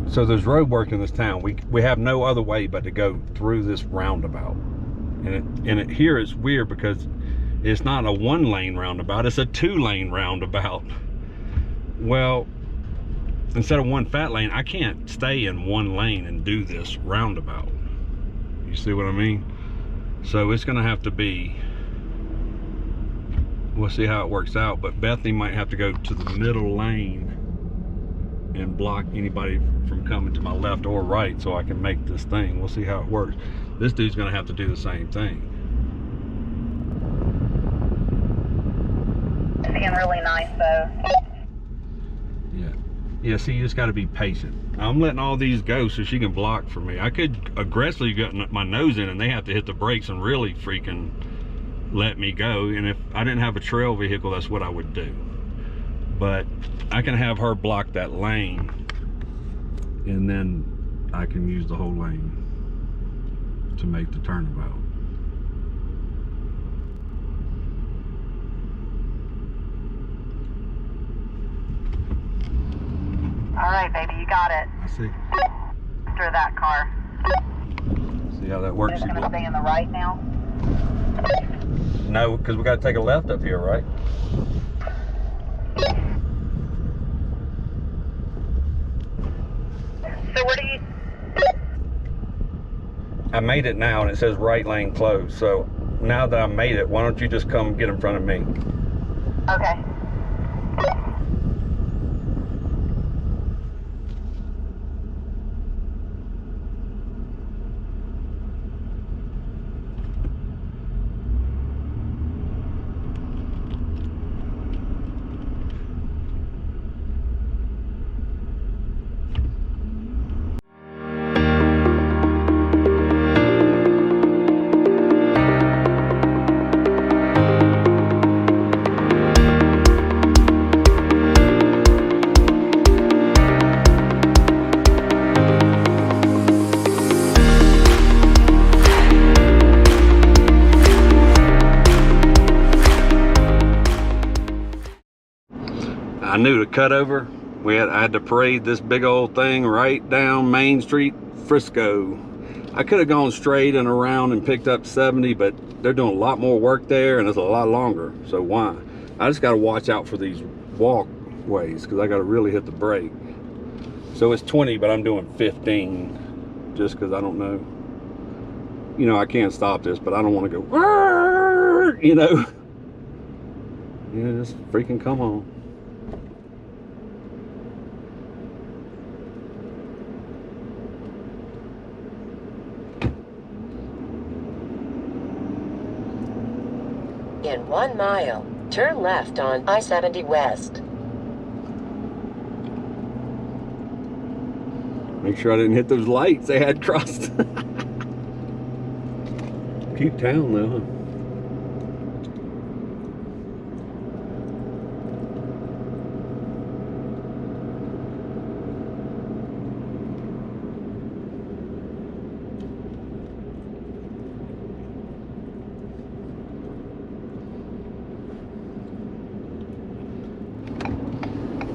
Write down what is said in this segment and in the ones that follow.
So there's road work in this town. We have no other way but to go through this roundabout. And here it's weird because it's not a 1-lane roundabout, it's a 2-lane roundabout. Well, instead of one fat lane, I can't stay in 1 lane and do this roundabout. You see what I mean? So it's gonna have to be, we'll see how it works out, but Bethany might have to go to the middle lane and block anybody from coming to my left or right so I can make this thing. We'll see how it works. This dude's gonna have to do the same thing. Being really nice though. Yeah, see, you just got to be patient. I'm letting all these go so she can block for me. I could aggressively get my nose in and they have to hit the brakes and really freaking let me go. And if I didn't have a trail vehicle, that's what I would do. But I can have her block that lane and then I can use the whole lane to make the turnabout. All right, baby, you got it. I see. After that car. See how that works? It's gonna stay in the right now? No, because we got to take a left up here, right? So where do you... I made it now and it says right lane closed. So now that I made it, why don't you just come get in front of me? Okay. I knew to cut over. I had to parade this big old thing right down Main Street, Frisco. I could have gone straight and around and picked up 70, but they're doing a lot more work there and it's a lot longer. So why? I just got to watch out for these walkways because I got to really hit the brake. So it's 20, but I'm doing 15 just because I don't know. You know, I can't stop this, but I don't want to go, you know. Yeah, just freaking come on. In 1 mile, turn left on I-70 West. Make sure I didn't hit those lights they had crossed. Cute town though, huh?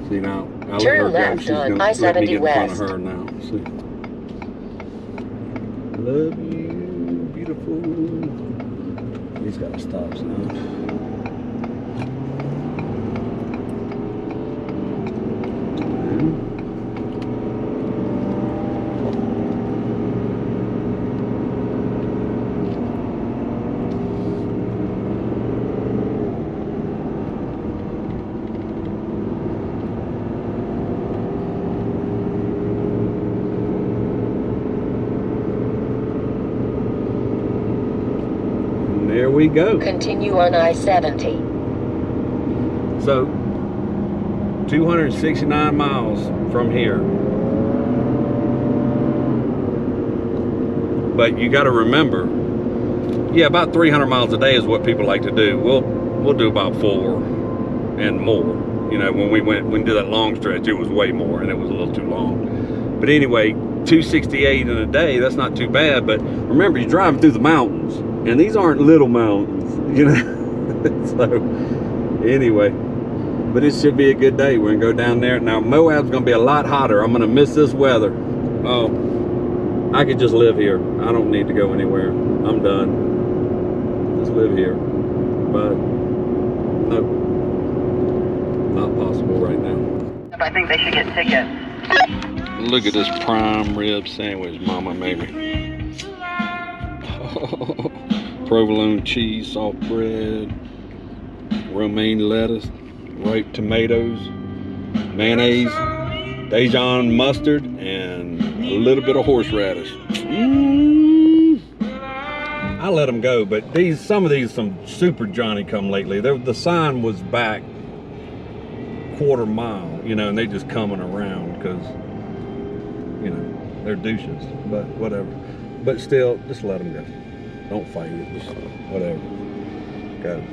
See now, I let her go. She's gonna let me get in front of her now. See. Love you, beautiful. He's got to stop sign. There we go. Continue on I-70. So 269 miles from here. But you got to remember, yeah, about 300 miles a day is what people like to do. We'll do about 4 and more. You know, when we did that long stretch, it was way more and it was a little too long. But anyway, 268 in a day, that's not too bad. But remember, you're driving through the mountains. And these aren't little mountains, you know. So, anyway, But it should be a good day. We're gonna go down there. Now Moab's gonna be a lot hotter. I'm gonna miss this weather. Oh, I could just live here. I don't need to go anywhere. I'm done. Just live here. But no, not possible right now. I think they should get tickets. Look at this prime rib sandwich Mama made me. Provolone cheese, soft bread, romaine lettuce, ripe tomatoes, mayonnaise, Dijon mustard, and a little bit of horseradish. I let them go, but some of these super Johnny come lately. The sign was back quarter mile, you know, and they just coming around because, you know, they're douches, but whatever. But still, just let them go. Don't fight it, just whatever. Go.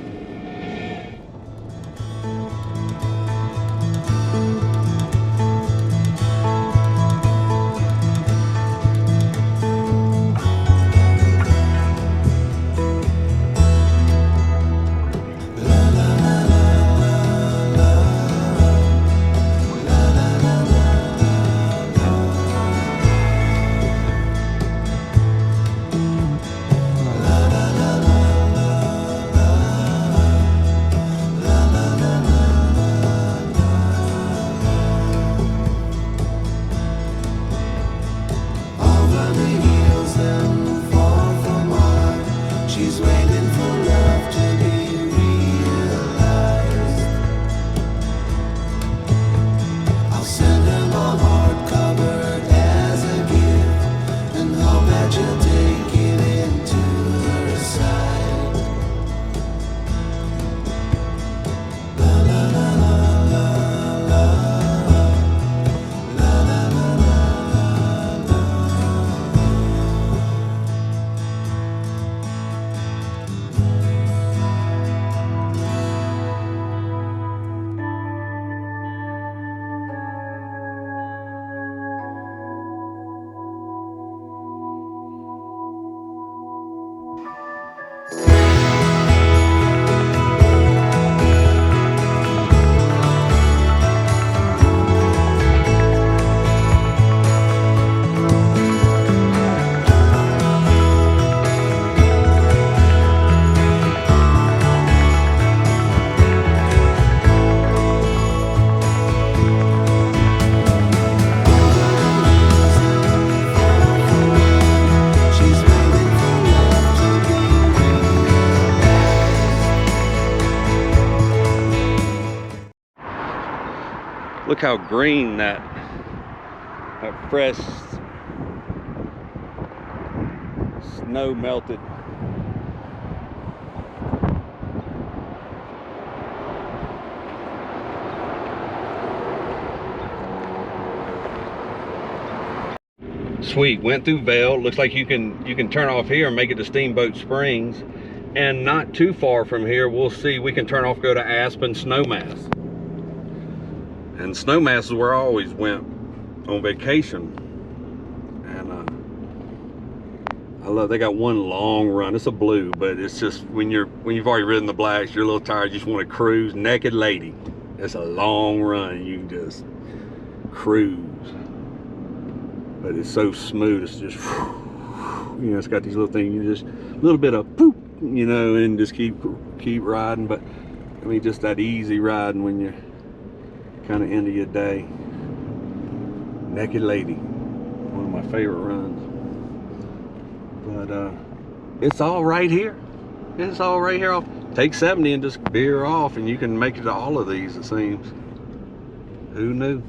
Look how green that fresh snow melted. Sweet, went through Vail. Looks like you can turn off here and make it to Steamboat Springs. And not too far from here, we'll see, we can turn off, go to Aspen, Snowmass. And Snowmass is where I always went on vacation. And I love, they got one long run. It's a blue, but it's just, when you've already ridden the blacks, you're a little tired, you just want to cruise. Naked Lady. It's a long run, you can just cruise. But it's so smooth, it's just, you know, it's got these little things, you just, a little bit of poop, you know, and just keep riding. But I mean, just that easy riding when you're kind of into your day. Naked Lady, one of my favorite runs. But it's all right here. It's all right here. I'll take 70 and just veer off, and you can make it to all of these, it seems. Who knew?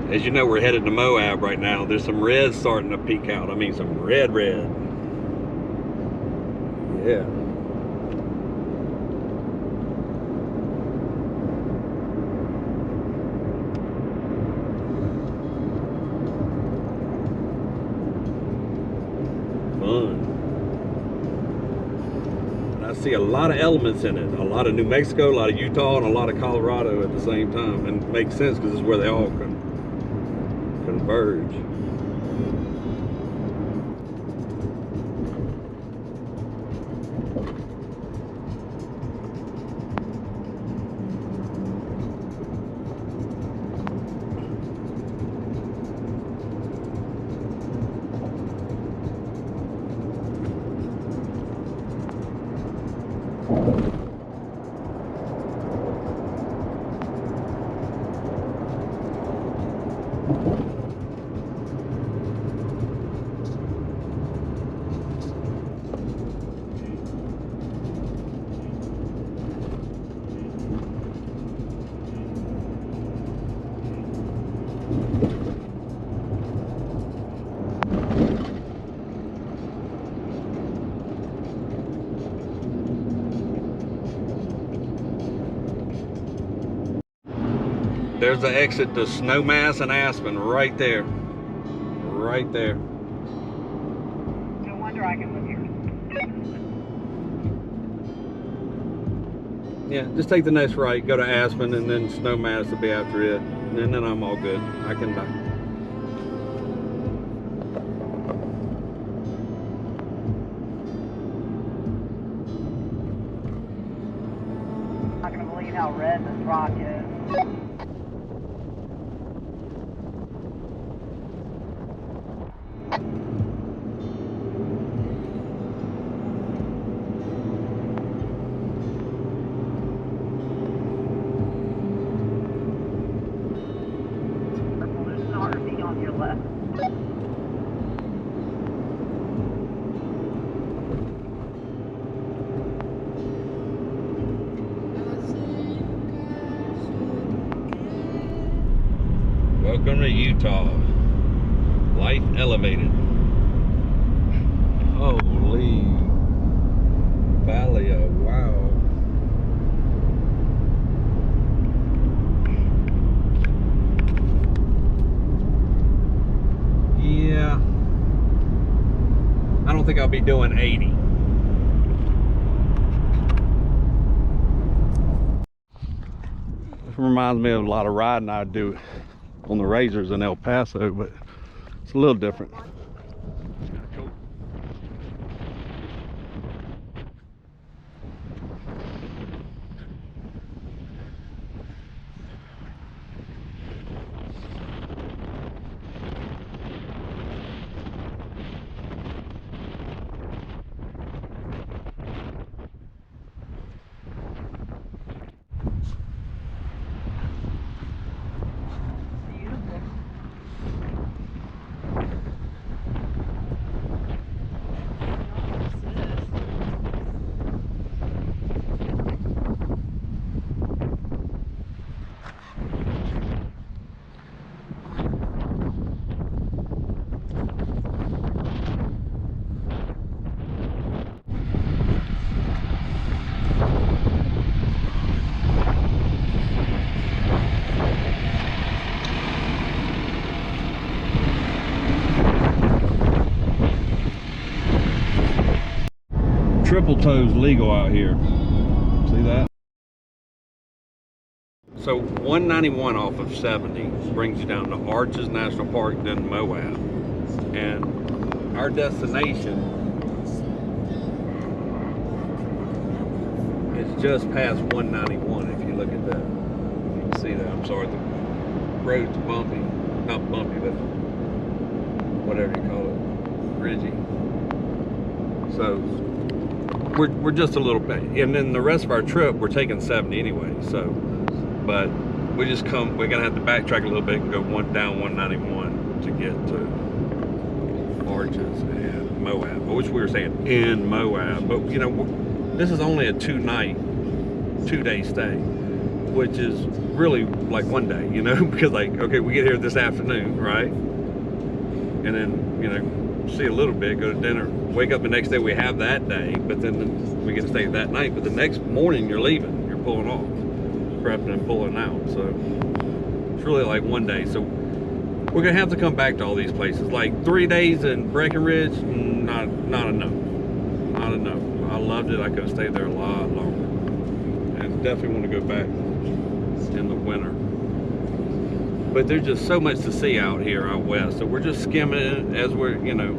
As you know, we're headed to Moab right now. There's some red starting to peek out. I mean, some red. Yeah. I see a lot of elements in it. A lot of New Mexico, a lot of Utah, and a lot of Colorado at the same time. And it makes sense because this is where they all converge. There's the exit to Snowmass and Aspen right there. Right there. No wonder I can live here. Yeah, just take the next right, go to Aspen, and then Snowmass will be after it. And then I'm all good. I can die. I'm not gonna believe how red this rock is. There's an RV on your left. Welcome to Utah. Life elevated. Holy valley of wow. Yeah. I don't think I'll be doing 80. This reminds me of a lot of riding I do on the Razors in El Paso, but it's a little different. Triple toes legal out here. See that? So 191 off of 70 brings you down to Arches National Park, then Moab. And our destination is just past 191 if you look at that. You can see that. I'm sorry, the road's bumpy. Not bumpy, but whatever you call it. Ridgy. So we're just a little bit, and then the rest of our trip we're taking 70 anyway, so but we're gonna have to backtrack a little bit and go down 191 to get to Arches and Moab, which we were saying in Moab, but you know, this is only a 2-day stay, which is really like 1 day, you know, because like, okay, we get here this afternoon, right, and then, you know, see a little bit, go to dinner, wake up the next day, we have that day, but then we get to stay that night, but the next morning you're leaving, you're pulling off, prepping and pulling out, so it's really like 1 day. So we're gonna have to come back to all these places. Like 3 days in Breckenridge, not enough, not enough. I loved it. I could have stayed there a lot longer, and definitely want to go back in the winter. But there's just so much to see out here out west, so we're just skimming it as we're, you know,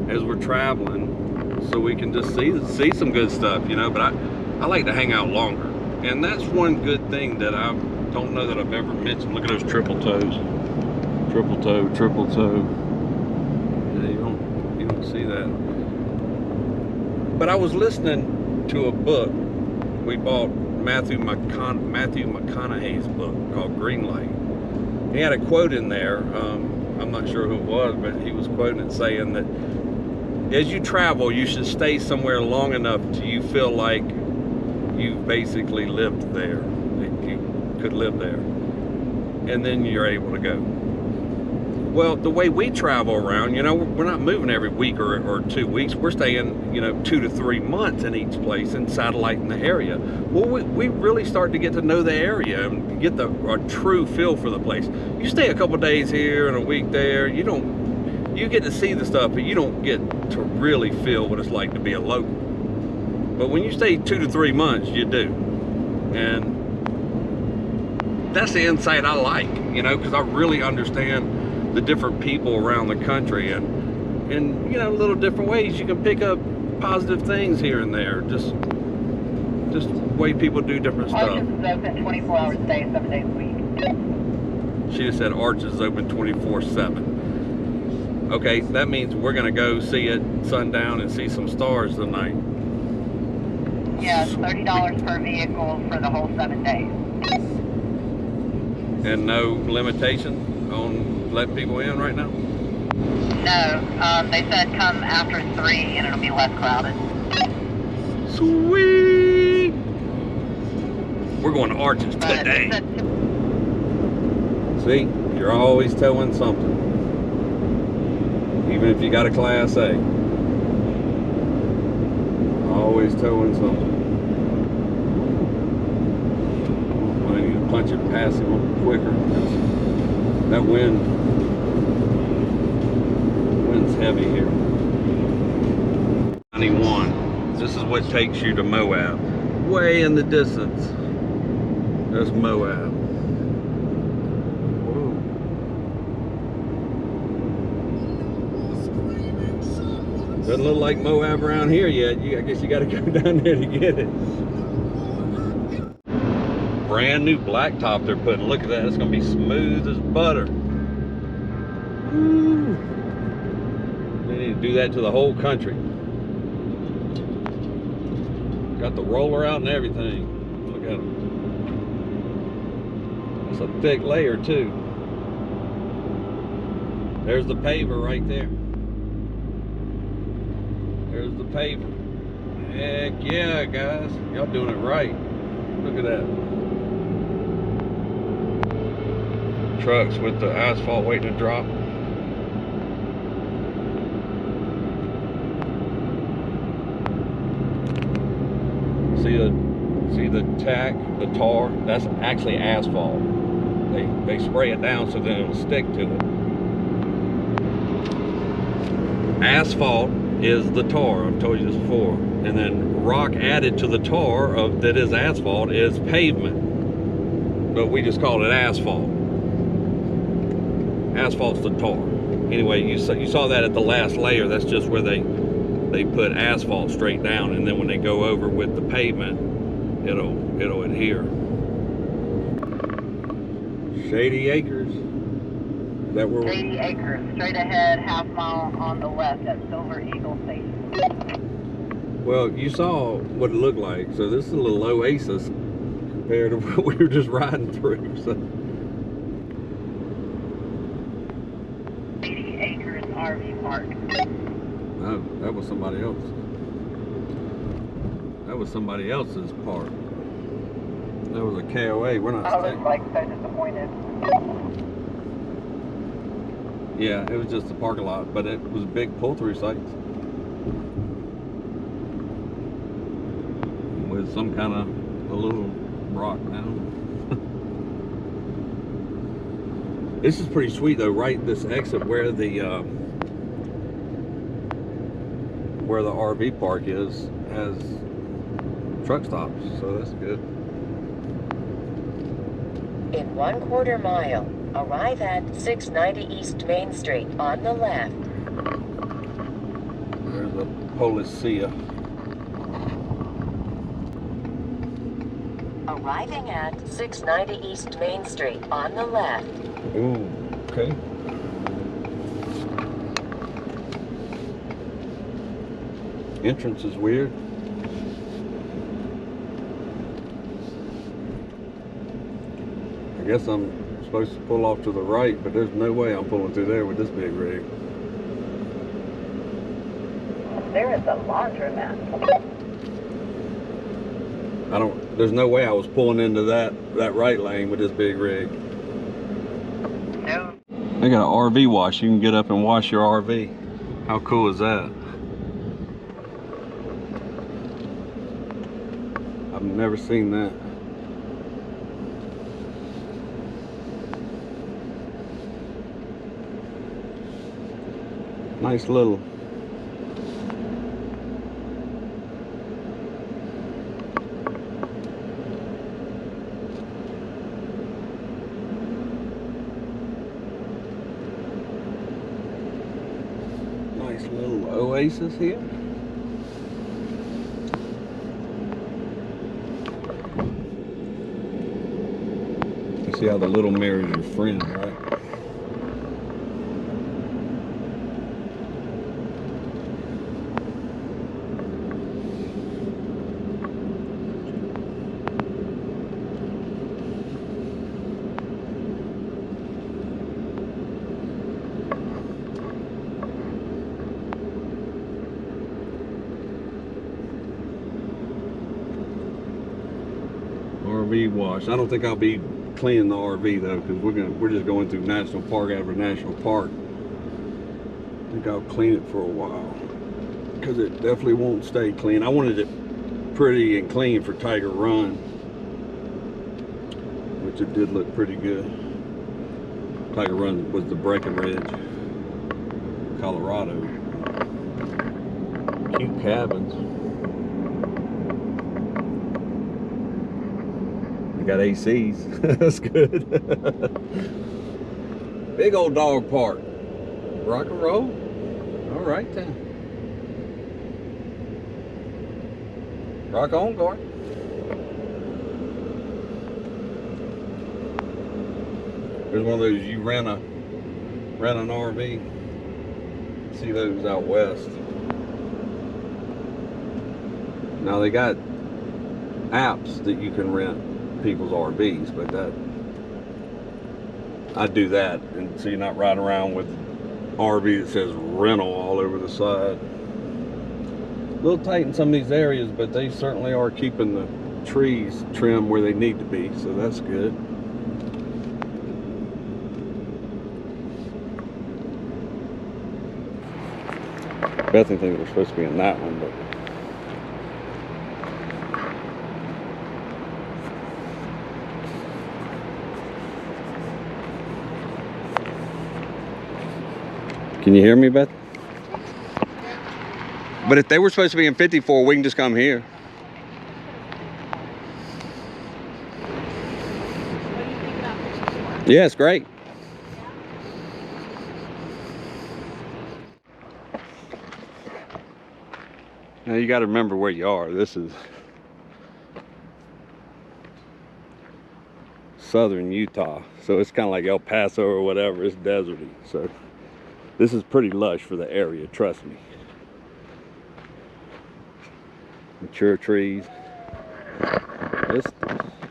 as we're traveling, so we can just see some good stuff, you know. But I like to hang out longer, and that's one good thing that I don't know that I've ever mentioned. Look at those triple toes, triple toe, triple toe. Yeah, you don't see that. But I was listening to a book we bought, Matthew McConaughey's book called Green Light. He had a quote in there, I'm not sure who it was, but he was quoting it saying that as you travel, you should stay somewhere long enough till you feel like you've basically lived there, that you could live there, and then you're able to go. Well, the way we travel around, you know, we're not moving every week or 2 weeks. We're staying, you know, 2 to 3 months in each place and satelliting the area. Well, we really start to get to know the area and get a true feel for the place. You stay a couple days here and a week there, you get to see the stuff, but you don't get to really feel what it's like to be a local. But when you stay 2 to 3 months, you do. And that's the insight I like, you know, because I really understand the different people around the country, and you know, little different ways you can pick up positive things here and there, just way people do different stuff. Arches is open 24 hours a day, 7 days a week. She just said Arches is open 24/7. Okay, that means we're gonna go see it sundown and see some stars tonight. Yeah, it's $30 per vehicle for the whole 7 days. And no limitation on letting people in right now? No, they said come after 3 and it'll be less crowded. Sweet! We're going to Arches But today. they said See, you're always towing something. Even if you got a Class A. Always towing something. I need to punch it past him quicker. That wind's heavy here. 91. This is what takes you to Moab. Way in the distance. There's Moab. Whoa. Doesn't look like Moab around here yet. I guess you got to go down there to get it. Brand new blacktop they're putting. Look at that. It's going to be smooth as butter. Woo. They need to do that to the whole country. Got the roller out and everything. Look at them. It's a thick layer too. There's the paver right there. There's the paver. Heck yeah, guys. Y'all doing it right. Look at that. Trucks with the asphalt waiting to drop. See the tack, the tar, that's actually asphalt. They spray it down so then it'll stick to it. Asphalt is the tar, I've told you this before. And then rock added to the tar that is asphalt is pavement. But we just call it asphalt. Asphalt's the tar. Anyway, you saw that at the last layer. That's just where they put asphalt straight down, and then when they go over with the pavement, it'll adhere. Shady Acres. Is that where 80 acres, straight ahead, half mile on the left at Silver Eagle Station. Well, you saw what it looked like. So this is a little oasis compared to what we were just riding through. So 80 acres RV park. no, that was somebody else. That was somebody else's park. That was a KOA. We're not I was staying. like so disappointed. Yeah, it was just a parking lot, but it was big pull-through sites with some kind of a little rock now. This is pretty sweet though, right? This exit where the RV park is has truck stops, so that's good. In 1/4 mile, arrive at 690 East Main Street on the left. There's a Policia. Arriving at 690 East Main Street on the left. Ooh, okay. Entrance is weird. I guess I'm supposed to pull off to the right, but there's no way I'm pulling through there with this big rig. There is a laundromat. There's no way I was pulling into that right lane with this big rig. No. They got an RV wash. You can get up and wash your RV. How cool is that? I've never seen that. Nice little. Nice little oasis here. You see how the little mirror is your friend, right? RV wash. I don't think I'll be cleaning the RV though, because we're just going through national park after national park. I think I'll clean it for a while because it definitely won't stay clean. I wanted it pretty and clean for Tiger Run, which it did look pretty good. Tiger Run was the Breckenridge, Colorado. Cute cabins. Got ACs. That's good. Big old dog park. Rock and roll. All right then. Rock on, Gordon. There's one of those you rent an RV. See those out west. Now they got apps that you can rent people's RVs, but that I do that, and so you're not riding around with RV that says rental all over the side. A little tight in some of these areas, but they certainly are keeping the trees trimmed where they need to be, so that's good. Bethany thinks we're supposed to be in that one, but can you hear me, Beth? But if they were supposed to be in 54, we can just come here. What do you think about 54? Yeah, it's great. Now you got to remember where you are. This is southern Utah, so it's kind of like El Paso or whatever. It's deserty, so this is pretty lush for the area, trust me. Mature trees.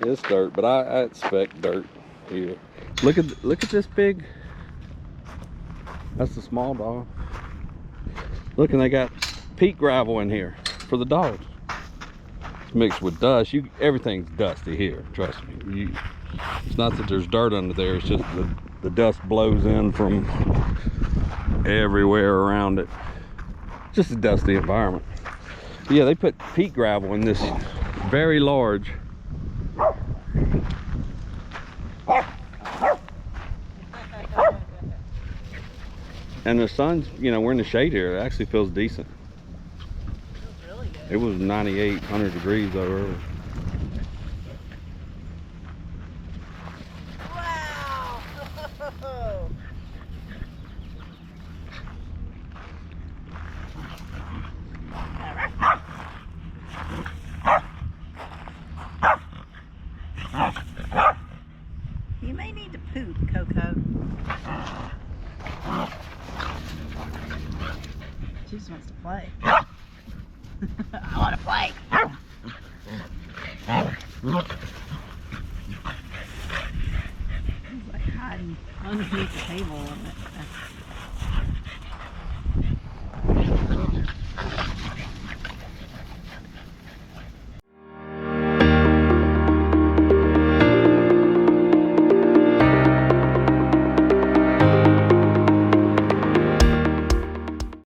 It's dirt, but I expect dirt here. Look at this big. That's the small dog. Look, and they got peat gravel in here for the dogs. It's mixed with dust. Everything's dusty here, trust me. It's not that there's dirt under there, it's just the dust blows in from everywhere around it. Just a dusty environment. But yeah, they put peat gravel in this very large and the sun's, we're in the shade here. It actually feels decent. Feels really good. It was 98, 100 degrees though earlier. Wow! You may need to poop, Coco. She just wants to play. I want to play. He's like hiding underneath the table on it.